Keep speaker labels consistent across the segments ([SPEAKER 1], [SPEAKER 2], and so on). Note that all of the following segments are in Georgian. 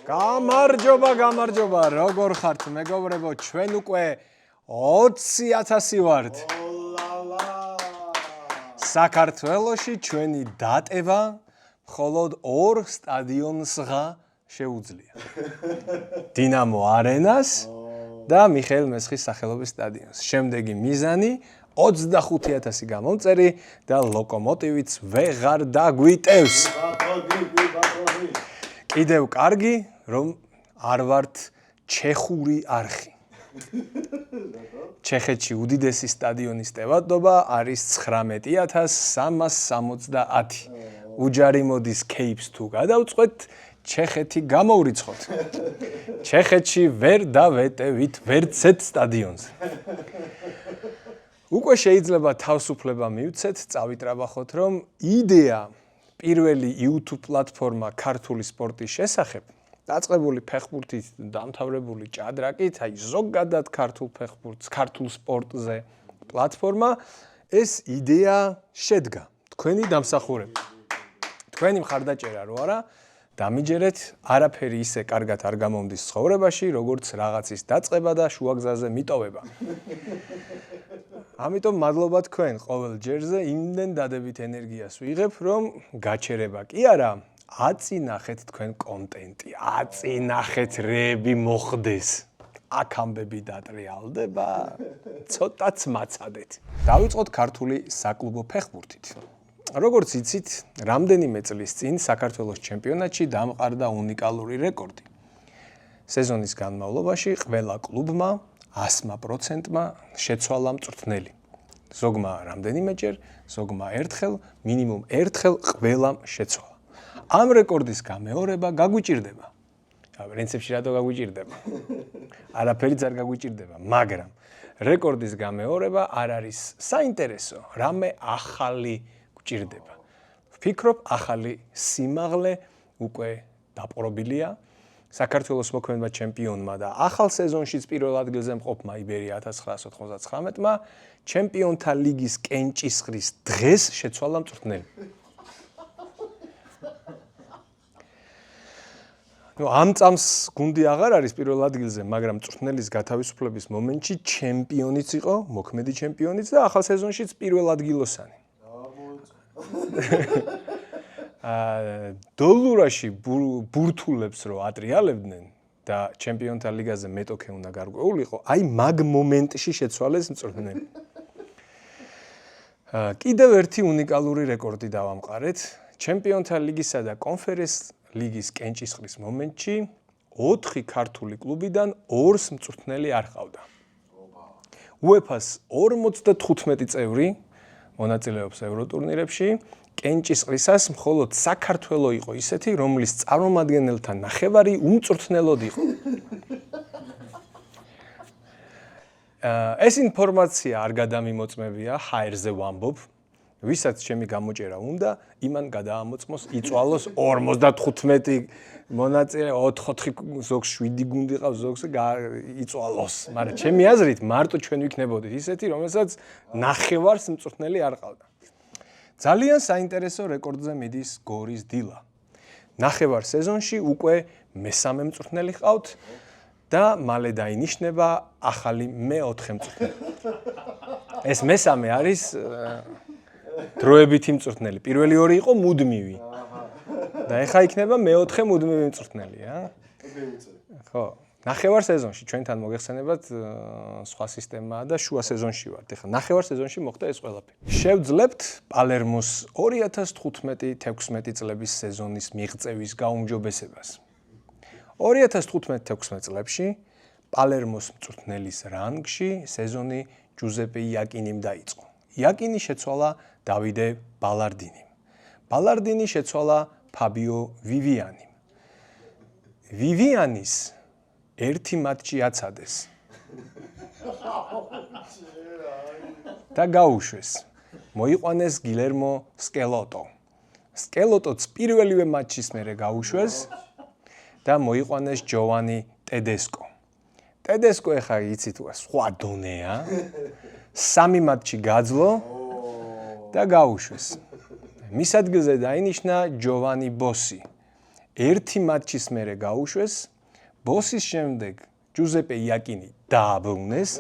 [SPEAKER 1] გამარჯობა, როგორ ხართ მეგობრებო, ჩვენ უკვე 20,000 ვართ. საქართველოში ჩვენი დატევა მხოლოდ 2 სტადიონსღა შეუძლია. დინამო არენას და მიხეილ მესხის სახელობის სტადიონს. შემდეგი მიზანი 25,000 გამომწერი და ლოკომოტივიც ვეღარ დაგვიტევს. კიდევ კარგი, რომ არ ვართ ჩეხური არხი. ჩეხეთში უდიდესი სტადიონის ტევადობა არის 19,360. უჯარი მოდის კეიპს თუ გადავწყვეთ, ჩეხეთი გამოვრიცხოთ. ჩეხეთში ვერ დავეტევით ვერცეთ სტადიონზე. უკვე შეიძლება თავისუფლება მივცეთ, წავიტრაბახოთ, რომ იდეა პირველი YouTube პლატფორმა ქართული სპორტის შესახებ, დაწყებული ფეხბურთით, დამთავრებული ჭადრაკით, აი ზოგადად ქართულ ფეხბურთს, ქართულ სპორტზე პლატფორმა, ეს იდეა შედგა თქვენი დამსახურებით. თქვენი მხარდაჭერა რო არა, დამიჯერეთ, არაფერი ისე კარგად არ გამომდის ცხოვრებაში, როგორც რაღაცის დაწყება და შუაგზაზე მიტოვება. ამიტომ მადლობა თქვენ ყოველ ჯერზე იმდენ დადებით ენერგიას ვიღებ, რომ გაჩერება კი არა, აწინახეთ თქვენ კონტენტი, აწინახეთ რეები მოხდეს. აქ ამბები დატრიალდება, ცოტაც მაცადეთ. დავიწყოთ ქართული საკლუბო ფეხბურთით. როგორც იცით, რამდენიმე წლის წინ საქართველოს ჩემპიონატში დამყარდა უნიკალური რეკორდი. სეზონის განმავლობაში ყველა კლუბმა 100%-მა შეცვალა მწვრთნელი. ზოგმა რამდენიმეჯერ, ზოგმა ერთხელ, მინიმუმ ერთხელ ყველამ შეცვალა. ამ რეკორდის გამეორება გაგვიჭირდება. პრინციპში რატო გაგვიჭირდება? არაფერიც არ გაგვიჭირდება, მაგრამ რეკორდის გამეორება არ არის საინტერესო, რამე ახალი გვჭირდება. ვფიქრობ, ახალი სიმაღლე უკვე დაპყრობილია. საქართველოს მოქმედმა ჩემპიონმა და ახალ სეზონშიც პირველ ადგილზე მყოფმა იბერია 1999-მა ჩემპიონთა ლიგის კენჭისყრის დღეს შეცვალა მწვრთნელი. ამ წამს გუნდი აღარ არის პირველ ადგილზე, მაგრამ მწვრთნელის გათავისუფლების მომენტში ჩემპიონიც იყო, მოქმედი ჩემპიონიც და ახალ სეზონშიც პირველ ადგილოსანი. დოლურაში ბურთულებს რო ატრიალებდნენ და ჩემპიონთა ლიგაზე მეტოქე უნდა გარკვეულიყო, აი მაგ მომენტში შეცვალეს მწვრთნელი. კიდევ ერთი უნიკალური რეკორდი დავამყარეთ. ჩემპიონთა ლიგისა და კონფერენს ლიგის კენჭისყრის მომენტში 4 ქართული კლუბიდან 2-ს მწვრთნელი არ ჰყავდა. UEFA-ს 55 წევრი მონაწილეობს ევროტურნირებში. კენჭისყრისას მხოლოდ საქართველო იყო ისეთი, რომლის წარმომადგენელთა ნახევარი უმწვრთნელოდ იყო. ეს ინფორმაცია არ გადამიმოწმებია, ჰაერზე ვამბობ. ვისაც ჩემი გამოჭერა უნდა, იმან გადაამოწმოს, იწვალოს 55 მონაწილე, 4 ზოგს 7 გუნდი ყავს, ზოგს იწვალოს. მაგრამ ჩემი აზრით, მარტო ჩვენ ვიქნებოდით ისეთი, რომელსაც ნახევარს მწვრთნელი არ ყავდა. ძალიან საინტერესო რეკორდზე მიდის გორის დილა. ნახევარ სეზონში უკვე მესამე მწვრთნელი ყავთ და მალე დაინიშნება ახალი მე-4 მწვრთნელი. ეს მესამე არის დროებითი მწვრთნელი. პირველი 2 იყო მუდმივი. და ეხა იქნება მე-4 მუდმივი მწვრთნელი, ხო. ნახევარ სეზონში ჩვენთან მოგეხსენებათ სხვა სისტემაა და შუა სეზონში ვართ. ეხლა ნახევარ სეზონში მოხდა ეს ყველაფერი. შევძლებთ პალერმოს 2015-16 წლების სეზონის მიღწევის გაუმჯობესებას. 2015-16 წლებში პალერმოს მწვრთნელის რანგში სეზონი ჯუზეპე იაკინიმ დაიწყო. იაკინი შეცვალა დავიდე ბალარდინიმ. ბალარდინი შეცვალა ფაბიო ვივიანიმ. ვივიანის ერთი მატჩი აცადეს და გაუშვეს. მოიყვანეს გილერმო სკელოტო. სკელოტოც პირველივე მატჩის მერე გაუშვეს და მოიყვანეს ჯოვანი ტედესკო. ტედესკო ეხა იცით სხვა დონეა. 3 მატჩი გაძლო და გაუშვეს. მის ადგილზე დაინიშნა ჯოვანი ბოსი. ერთი მატჩის მერე გაუშვეს, ბოსის შემდეგ ჯუზეპე იაკინი დააბრუნეს.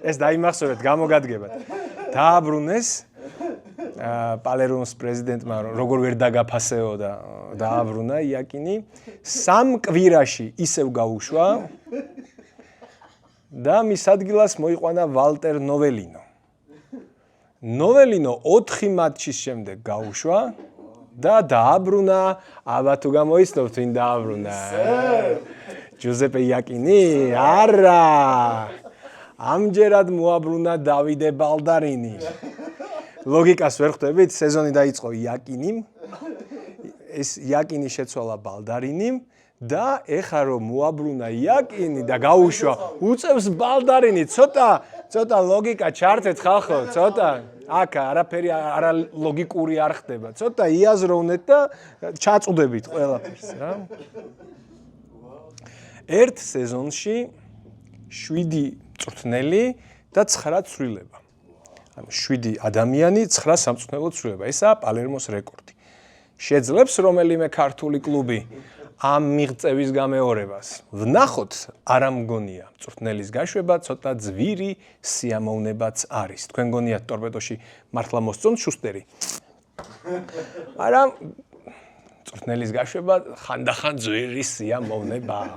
[SPEAKER 1] ეს დაიმახსოვრეთ, გამოგადგებათ. დააბრუნეს პალერმოს პრეზიდენტმა როგორ ვერ დაგაფასეო და დააბრუნა იაკინი. 3 კვირაში ისევ გაუშვა და მის ადგილას მოიყვანა ვალტერ ნოველინო. ნოველინო 4 მატჩის შემდეგ გაუშვა და დააბრუნა. აბა თუ გამოიცნობთ ვინ დააბრუნა? ჯუზეპე იაკინი? არა. ამჯერად მოაბრუნა დავიდე ბალდარინი. ლოგიკას ვერ ხვდებით, სეზონი დაიწყო იაკინიმ. ეს იაკინი შეცვალა ბალდარინიმ და ეხა რომ მოაბრუნა იაკინი და გაუშვა, უწევს ბალდარინი. ცოტა ლოგიკა ჩართეთ ხალხო, ცოტა. აქ არაფერი არა ლოგიკური არ ხდება. ცოტა იაზროვნეთ და ჩაწვდებით ყველაფერს რა. ერთ სეზონში 7 მწვრთნელი და 9 ცვლილება. ანუ 7 ადამიანი, 9 სამწვრთნელო ცვლილება. ესაა პალერმოს რეკორდი. შეძლებს რომელიმე ქართული კლუბი ამ მიღწევის გამეორებას? ვნახოთ, არა მგონია. მწვრთნელის გაშვება ცოტა ძვირი სიამოვნებაც არის. თქვენ გონიათ ტორპედოში მართლა მოსწონთ შუსტერი? არა, მწვრთნელის გაშვება ხანდახან ძვირი სიამოვნებაა.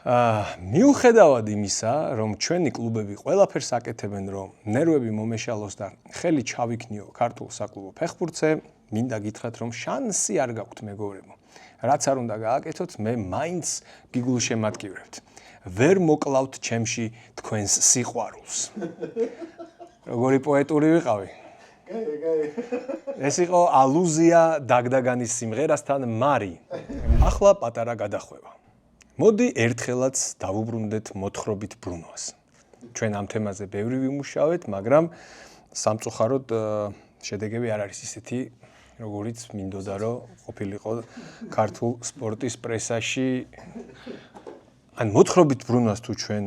[SPEAKER 1] მიუხედავად იმისა, რომ ჩვენი კლუბები ყველაფერს აკეთებენ, რომ ნერვები მომეშალოს და ხელი ჩავიქნიო ქართულ საკლუბო ფეხბურთზე, მინდა გითხრათ, რომ შანსი არ გაქვთ მეგობრებო. რაც არ უნდა გააკეთოთ, მე მაინც გიგულშემატკივრებთ. ვერ მოკლავთ ჩემში თქვენს სიყვარულს. როგორი პოეტური ვიყავი? ეს იყო ალუზია დაგდაგანის სიმღერასთან მარი. ახლა პატარა გადახვევა. მოდი ერთხელაც დავუბრუნდეთ მოთხრობით ბრუნვას. ჩვენ ამ თემაზე ბევრი ვიმუშავეთ, მაგრამ სამწუხაროდ შედეგები არ არის ისეთი, როგორიც მინდოდა რომ ყოფილიყო ქართულ სპორტის პრესაში. ან მოთხრობით ბრუნვას თუ ჩვენ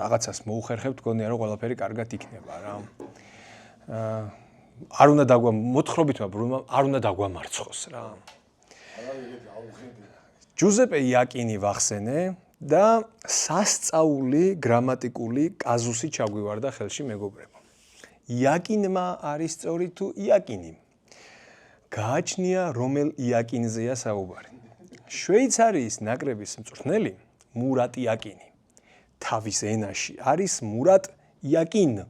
[SPEAKER 1] რაღაცას მოუხერხებთ, გონია რომ ყველაფერი კარგად იქნება რა. არ უნდა მოთხრობითმა ბრუნვამ არ უნდა დაგვამარცხოს რა. ჯუზეპე იაკინი ვახსენე და სასწაული გრამატიკული კაზუსი ჩაგვივარდა ხელში მეგობრებო. იაკინმა არის სწორი თუ იაკინიმ? გააჩნია რომელ იაკინზეა საუბარი. შვეიცარიის ნაკრების მწვრთნელი მურატ იაკინი. თავის ენაში არის მურატ იაკინ.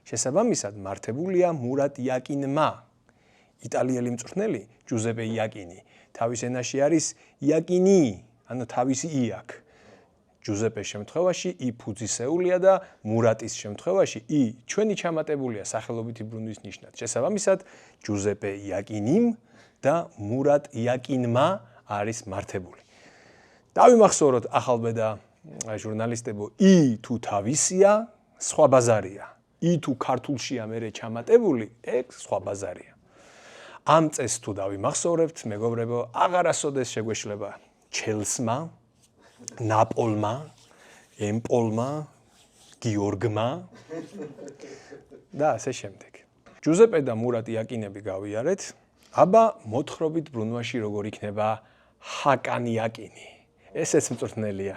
[SPEAKER 1] შესაბამისად მართებულია მურატ იაკინმა. იტალიელი მწვრთნელი ჯუზეპე იაკინი. თავის ენაში არის იაკინი, ანუ თავისი ი აქვს. ჯუზეპეს შემთხვევაში ი ფუძისეულია და მურატის შემთხვევაში ი ჩვენი ჩამატებულია სახელობითი ბრუნვის ნიშნად. შესაბამისად ჯუზეპე იაკინიმ და მურატ იაკინმა არის მართებული. დავიმახსოვროთ ახალბედა ჟურნალისტებო, ი თუ თავისია, სხვა ბაზარია. ი თუ ქართულშია მერე ჩამატებული, ეგ სხვა ბაზარია. ამ წესს თუ დავიმახსოვრებთ, მეგობრებო, აღარასოდეს შეგვეშლება ჩელსმა, ნაპოლმა, ემპოლმა, გიორგმა და ასე შემდეგ. ჯუზეპე და მურატ იაკინები გავიარეთ. აბა მოთხრობით ბრუნვაში როგორ იქნება ჰაკან იაკინი. ესეც მწვრთნელია.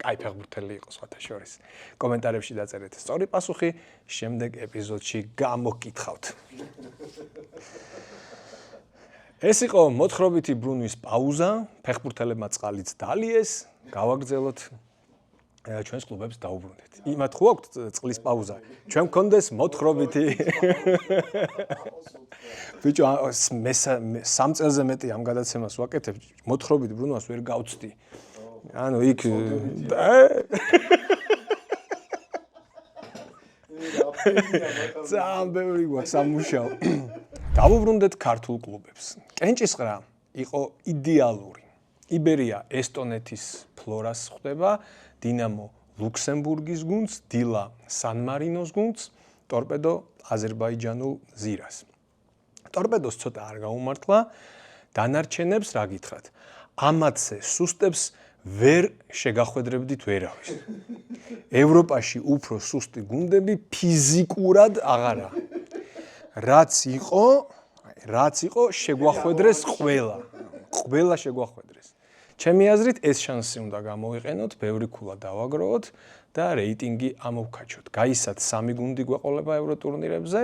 [SPEAKER 1] კაი ფეხბურთელი იყო სხვათა შორის. კომენტარებში დაწერეთ სწორი პასუხი, შემდეგ ეპიზოდში გამოგკითხავთ. ეს იყო მოთხრობითი ბრუნვის პაუზა, ფეხბურთელებმა წყალიც დალიეს, გავაგრძელოთ ჩვენს კლუბებს დაუბრუნდეთ. იმათ ხო აქვთ წყლის პაუზა? ჩვენ გქონდეს მოთხრობითი. ბიჭო, 3 წელზე მეტი ამ გადაცემას ვაკეთებ, მოთხრობით ბრუნვას ვერ გავწდი. ანუ იქ ძალიან ბევრი გვაქვს სამუშაო. დავუბრუნდეთ ქართულ კლუბებს. კენჭისყრა იყო იდეალური. იბერია ესტონეთის ფლორას ხვდება, დინამო ლუქსემბურგის გუნდს, დილა სან-მარინოს გუნდს, ტორპედო აზერბაიჯანულ ზირას. ტორპედოს ცოტა არ გაუმართლა, დანარჩენებს რა გითხრათ? ამათზე სუსტებს ვერ შეგახვედრებდით ვერავის. ევროპაში უფრო სუსტი გუნდები ფიზიკურად აღარა. რაც იყო შეგვახვედრეს ყველა შეგვახვედრეს. ჩემი აზრით ეს შანსი უნდა გამოვიყენოთ, ბევრი ქულა დავაგროვოთ და რეიტინგი ამოვქაჩოთ. გაისად 3 გუნდი გვეყოლება ევროტურნირებზე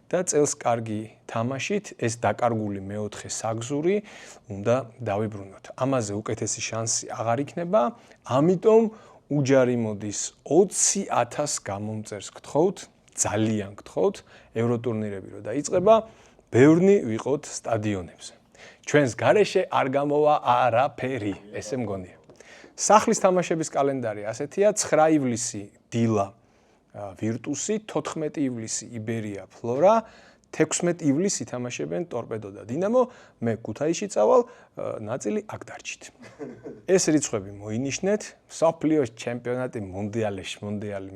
[SPEAKER 1] და წელს კარგი თამაშით ეს დაკარგული მეოთხე საგზური უნდა დავიბრუნოთ. ამაზე უკეთესი შანსი აღარ იქნება, ამიტომ უჯარი მოდის 20,000 გამომწერს გთხოვთ, ძალიან გთხოვთ, ევროტურნირები რო დაიწყება, ბევრნი ვიყოთ სტადიონებზე. ჩვენს გარეშე არ გამოვა არაფერი, ესე მგონია. სახლის თამაშების კალენდარი ასეთია: 9 ივლისი დილა ვირტუსი, 14 ივლისი იბერია ფლორა, 16 ივლისი თამაშებენ ტორპედო და დინამო, მე ქუთაისში წავალ, ნაწილი აქ დარჩით. ეს რიცხვები მოინიშნეთ, მსოფლიოს ჩემპიონატი მუნდიალი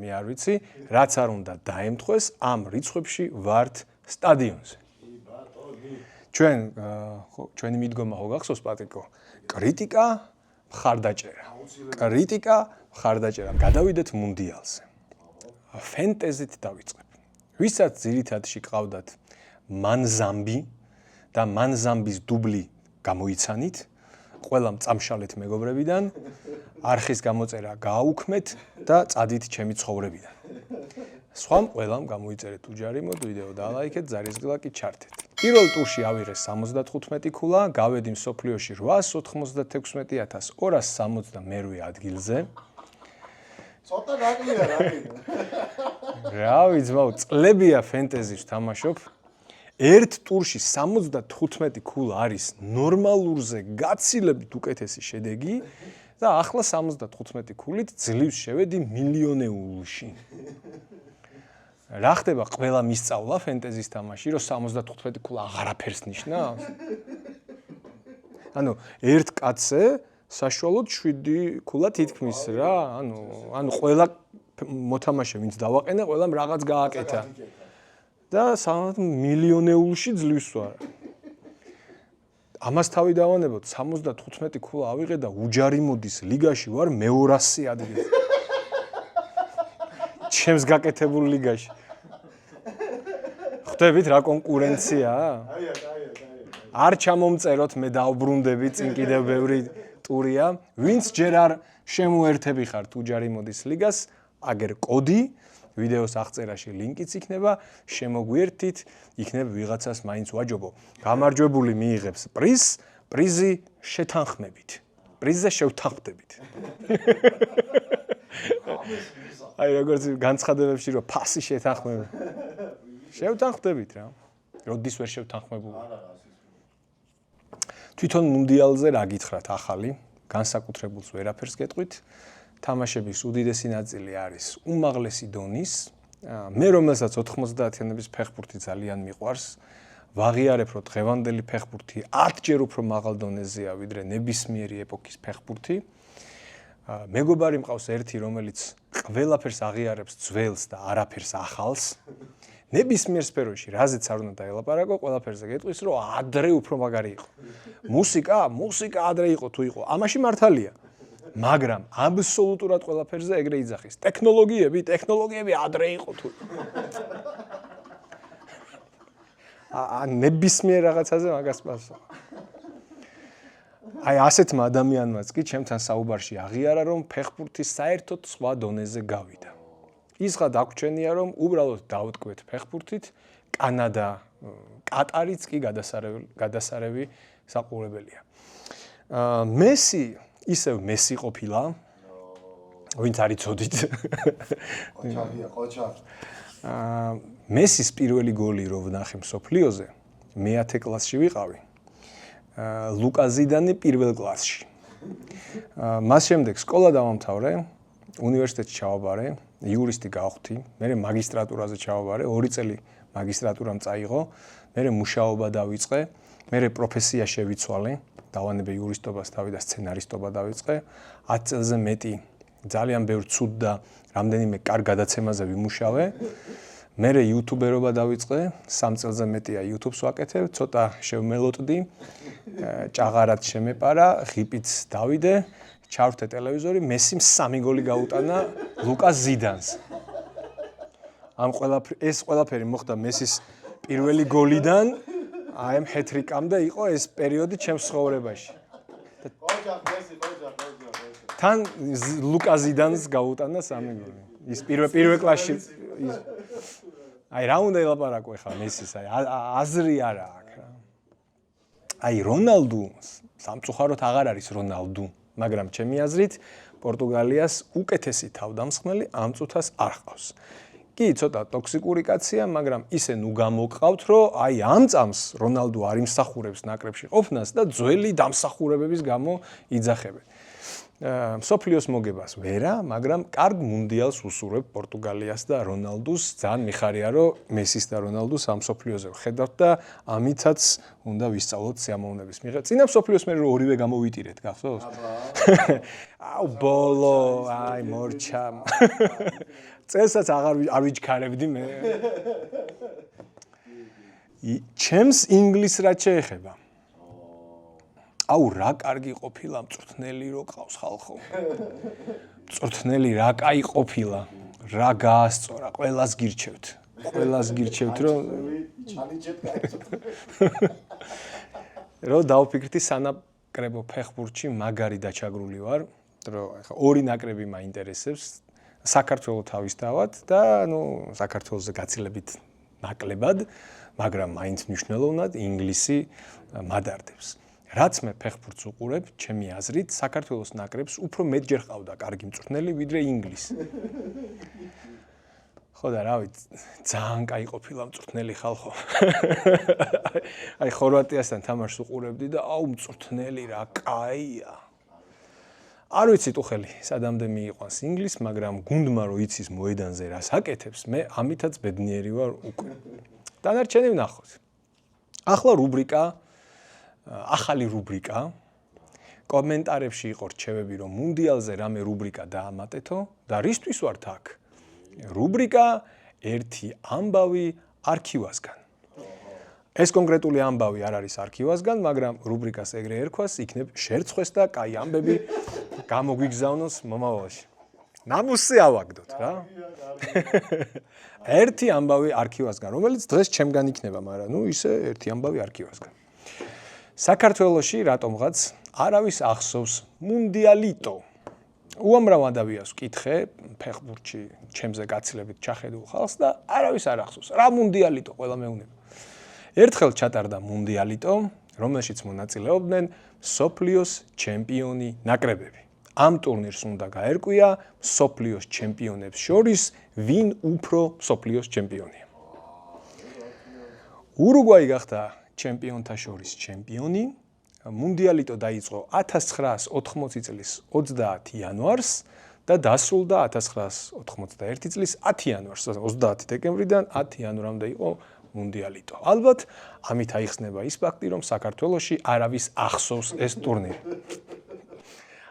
[SPEAKER 1] მე არ ვიცი, რაც არ უნდა დაემთხვეს, ამ რიცხვებში ვართ სტადიონზე. ჩვენი მიდგომა ხო გახსოვს პატრიკო? კრიტიკა, მხარდაჭერა. გადავიდეთ მუნდიალზე. ფენტეზით დავიწყებ. ვისაც ძირითადში ყავდათ მანზამბი და მანზამბის დუბლი გამოიცანით, ყველამ წამშალეთ მეგობრებიდან, არხის გამოწერა გააუქმეთ და წადით ჩემი ცხოვრებიდან. სხვამ ყველამ გამოიწერეთ უჯარი მოდ, ვიდეო დალაიქეთ, ზარისგლა კი ჩართეთ. პირველ ტურში ავიღე 75 ქულა, გავედი მსოფლიოში 896,262 ადგილზე.
[SPEAKER 2] ცოტა გაკლია რა კიდე.
[SPEAKER 1] რავი ძმაო, წლებია ფენტეზის თამაშობ. ერთ ტურში 75 ქულა არის ნორმალურზე გაცილებით უკეთესი შედეგი და ახლა 75 ქულით ძლივს შევედი მილიონეულში. რა ხდება, ყველა მისწავლა ფენტეზის თამაში, რომ 75 ქულა აღარაფერს ნიშნავს? ანუ ერთ კაცზე საშუალოდ 7 ქულა თითქმის რა, ანუ ყველა მოთამაშე ვინც დავაყენე, ყველამ რაღაც გააკეთა. და მილიონეულში ძლივს ვარ. ამას თავი დავანებოთ, 75 ქულა ავიღე და უჯარი მოდის ლიგაში ვარ მე-200 ადგილზე. ჩემს გაკეთებულ ლიგაში. ხვდებით რა კონკურენციაა? არ ჩამომწეროთ, მე დავბრუნდები, წინ კიდევ ბევრი ტურია. ვინც ჯერ არ შემოერთები ხართ უჯარი მოდის ლიგას, აგერ კოდი, ვიდეოს აღწერაში ლინკიც იქნება, შემოგვიერთით, იქნებ ვიღაცას მაინც ვაჯობო. გამარჯვებული მიიღებს პრიზი შეთანხმებით. პრიზზე შევთანხმდებით. აი როგორც განცხადებებში რომ ფასი შეთანხმებით. შევთანხმდებით რა. როდის ვერ შევთანხმებული. თვითონ მუნდიალზე რა გითხრათ ახალი, განსაკუთრებულს ვერაფერს გეტყვით. თამაშების უდიდესი ნაწილი არის უმაღლესი დონის. მე რომელსაც 90-იანების ფეხბურთი ძალიან მიყვარს, ვაღიარებ რომ დღევანდელი ფეხბურთი 10 ჯერ უფრო მაღალ დონეზეა ვიდრე ნებისმიერი ეპოქის ფეხბურთი. მეგობარი მყავს ერთი, რომელიც ყველაფერს აღიარებს ძველს და არაფერს ახალს. ნებისმიერ სფეროში, რაზეც არ უნდა დაელაპარაკო, ყველაფერზე გეტყვის, რომ ადრე უფრო მაგარი იყო. მუსიკა ადრე იყო თუ იყო, ამაში მართალია. მაგრამ აბსოლუტურად ყველაფერზე ეგრე იძახის. ტექნოლოგიები ადრე იყო თუ. ნებისმიერ რაღაცაზე მაგას პასუხ. აი ასეთმა ადამიანმაც კი ჩემთან საუბარში აღიარა, რომ ფეხბურთი საერთოდ სხვა დონეზე გავიდა. ისღა დაგვრჩენია, რომ უბრალოდ დავტკვეთ ფეხბურთით, კანადა, კატარიც კი გადასარევი საყურებელია. მესი ისევ მესი ყოფილა, ვინც არ იცოდით.
[SPEAKER 2] ყოჩა.
[SPEAKER 1] მესის პირველი გოლი რო ვნახე მსოფლიოზე, მე-10 კლასში ვიყავი. ლუკა ზიდანი პირველ კლასში. მას შემდეგ სკოლა დავამთავრე, უნივერსიტეტში ჩავაბარე, იურისტი გავხდი, მე მაგისტრატურაზე ჩავაბარე, 2 წელი მაგისტრატურამ წაიღო, მე მუშაობა დავიწყე, მე პროფესია შევიცვალე, დავანებე იურისტობას თავი და სცენარისტობა დავიწყე, 10 წელზე მეტი ძალიან ბევრ ცუდ და რამდენიმე კარგ გადაცემაზე ვიმუშავე. მე იუთუბერობა დავიწყე, 3 წელზე მეტია YouTube-ს ვაკეთებ, ცოტა შევმელოტდი, ჭაღარად შემეპარა, ღიპიც დავიდე, ჩავრთე ტელევიზორი, მესიმ 3 გოლი გაუტანა ლუკა ზიდანს. ეს ყველაფერი მოხდა მესის პირველი გოლიდან აი ამ ჰეტრიკამდე იყო ეს პერიოდი ჩემს ცხოვრებაში. თან ლუკა ზიდანს გაუტანა 3 გოლი. ის პირველ კლასში აი რა უნდა ელაპარაკო ახლა მესის აი აზრი არა აქვს რა. აი რონალდუ სამწუხაროდ აღარ არის რონალდუ, მაგრამ ჩემი აზრით პორტუგალიას უკეთესი თავდამსხმელი ამ წუთას არ ჰყავს. კი, ცოტა ტოქსიკური კაცია, მაგრამ ისე ნუ გამოგყავთ, რომ აი ამ წამს რონალდუ არ იმსახურებს ნაკრებში ყოფნას და ძველი დამსახურებების გამო იძახებენ. მსოფლიოს მოგებას ვერა, მაგრამ კარგ მუნდიალს უსურვებ პორტუგალიას და რონალდუს. ძალიან მიხარია, რომ მესის და რონალდუს ამ მსოფლიოზე ვხედავთ და ამითაც უნდა ვისწავლოთ სიამოვნების მიღება. წინა მსოფლიოს მე რომ ორივე გამოვიტირეთ, გახსოვს? აუ ბოლო, აი მორჩა. წელსაც არ ვიჩქარებდი მე. ჩემს ინგლისს რა შეეხება? აუ რა კარგი ყოფილა მწვრთნელი რო ყავს ხალხო. მწვრთნელი რა კაი ყოფილა, რა გაასწორა, ყველას გირჩევთ. ყველას გირჩევთ რომ რო დავფიქრდი სანაკრებო ფეხბურთში მაგარი დაჩაგრული ვარ, რომ ახლა ორი ნაკრები მაინტერესებს. საქართველო თავის თავად და ნუ საქართველოზე გაცილებით ნაკლებად, მაგრამ მაინც მნიშვნელოვნად ინგლისი მადარდებს. რაც მე ფეხბურთს უყურებ, ჩემი აზრით, საქართველოს ნაკრებს უფრო მეტჯერ ყავდა კარგი მწვრთნელი, ვიდრე ინგლისი. ხო და რა ვიცი, ძალიან კაი ყოფილა მწვრთნელი ხალხო. აი ხორვატიასთან თამაშს უყურებდი და აუ მწვრთნელი რა კაია. არ ვიცი ტუხელი სადამდე მიიყვანს ინგლისს, მაგრამ გუნდმა რო იცის მოედანზე რას აკეთებს, მე ამითაც ბედნიერი ვარ უკვე. დანარჩენი ვნახოთ. ახლა რუბრიკა, ახალი რუბრიკა. კომენტარებში იყო რჩევები, რომ მუნდიალზე რამე რუბრიკა დაამატეთო და რისთვის ვართ აქ? რუბრიკა ერთი ამბავი არქივასგან. ეს კონკრეტული ამბავი არ არის არქივასგან, მაგრამ რუბრიკას ეგრე ერქვას, იქნებ შერცხვეს და კაი ამბები გამოგვიგზავნოს მომავალში. ნამუსზე ავაგდოთ რა. ერთი ამბავი არქივასგან, რომელიც დღეს ჩემგან იქნება, მაგრამ ნუ ისე ერთი ამბავი არქივასგან. საქართველოში რატომღაც არავის ახსოვს მუნდიალიტო. უამრავ ადამიანს ვკითხე ფეხბურთში ჩემზე გაცილებით ჩახედულ ხალხს და არავის არ ახსოვს. რა მუნდიალიტო ყველა მეუნება. ერთხელ ჩატარდა მუნდიალიტო, რომელშიც მონაწილეობდნენ მსოფლიოს ჩემპიონი ნაკრებები. ამ ტურნირს უნდა გაერკვია მსოფლიოს ჩემპიონებს შორის ვინ უფრო მსოფლიოს ჩემპიონია. ურუგვაი გახდა ჩემპიონთა შორის ჩემპიონი. მუნდიალიტო დაიწყო 1980 წლის 30 იანვარს და დასრულდა 1991 წლის 10 იანვარს. 30 დეკემბრიდან 10 იანვრამდე იყო მუნდიალიტო. ალბათ ამით აიხსნება ის ფაქტი, რომ საქართველოში არავის ახსოვს ეს ტურნირი.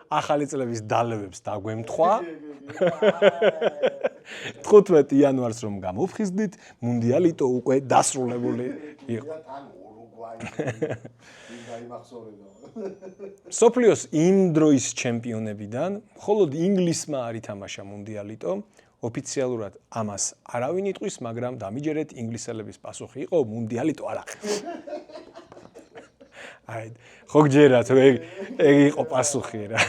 [SPEAKER 1] ახალი წლების დალევებს დაგვემთხვა. 15 იანვარს რომ გამოვხიზდით, მუნდიალიტო უკვე დასრულებული იყო. მსოფლიოს იმ დროის ჩემპიონებიდან მხოლოდ ინგლისმა არ ითამაშა მუნდიალიტო. ოფიციალურად ამას არავინ იტყვის, მაგრამ დამიჯერეთ ინგლისელების პასუხი იყო მუნდიალიტო არა. აი, ხო გჯერათ, რომ ეგ იყო პასუხი რა.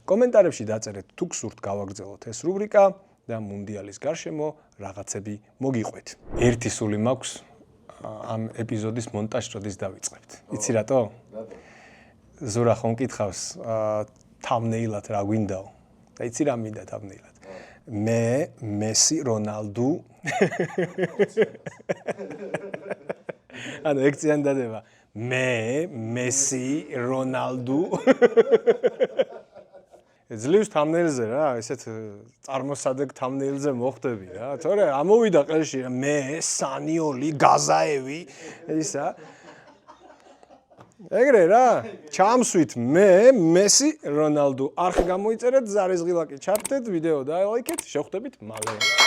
[SPEAKER 1] კომენტარებში დაწერეთ, თუ გსურთ გავაგრძელოთ ეს რუბრიკა და მუნდიალის გარშემო რაღაცები მოგიყვეთ. ერთი სული მაქვს ამ ეპიზოდის მონტაჟს როდის დავიწყებთ. იცი რატო? ზურა ხომ კითხავს თამნეილად რა გვინდაო? და იცი რა მინდა თამნეილად? მე, მესი, რონალდუ. ანუ ეგ წიან დადება. მე, მესი, რონალდუ. ძლივს თამნეილზე რა, ესეთ წარმოსადეგ თამნეილზე მოხდები რა. თორე ამოვიდა ყელში მე, სანიოლი, გაზაევი, ისა. ეგრე რა, ჩამსვით მე, მესი, რონალდუ. არხი გამოიწერეთ, ზარეზღილაკი ჩართეთ, ვიდეო დაელაიქეთ, შევხვდებით მალე.